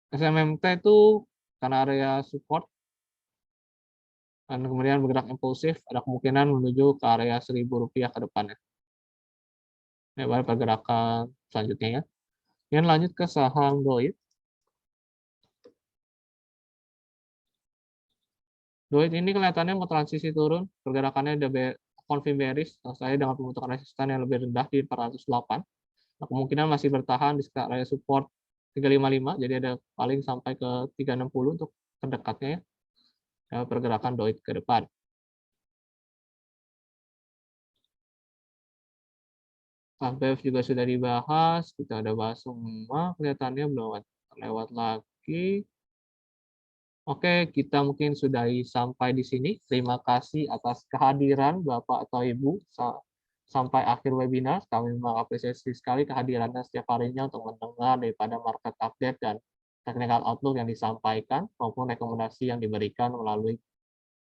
SMMT itu karena area support dan kemudian bergerak impulsif, ada kemungkinan menuju ke area Rp1.000 ke depannya. Ini baru pergerakan selanjutnya ya. Yang lanjut ke saham DOIT. DOIT ini kelihatannya mau transisi turun, pergerakannya udah confirm bearish, selesai dengan pembentukan resisten yang lebih rendah di 408. Nah, kemungkinan masih bertahan di sekitar area support 355, jadi ada paling sampai ke 360 untuk terdekatnya ya, pergerakan DOIT ke depan. KBF juga sudah dibahas, kita udah bahas semua, kelihatannya belum lewat lagi. Oke, kita mungkin sudahi sampai di sini. Terima kasih atas kehadiran Bapak atau Ibu sampai akhir webinar. Kami mengapresiasi sekali kehadirannya setiap harinya untuk mendengar daripada market update dan technical outlook yang disampaikan maupun rekomendasi yang diberikan melalui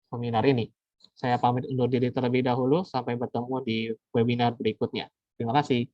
seminar ini. Saya pamit undur diri terlebih dahulu. Sampai bertemu di webinar berikutnya. Terima kasih.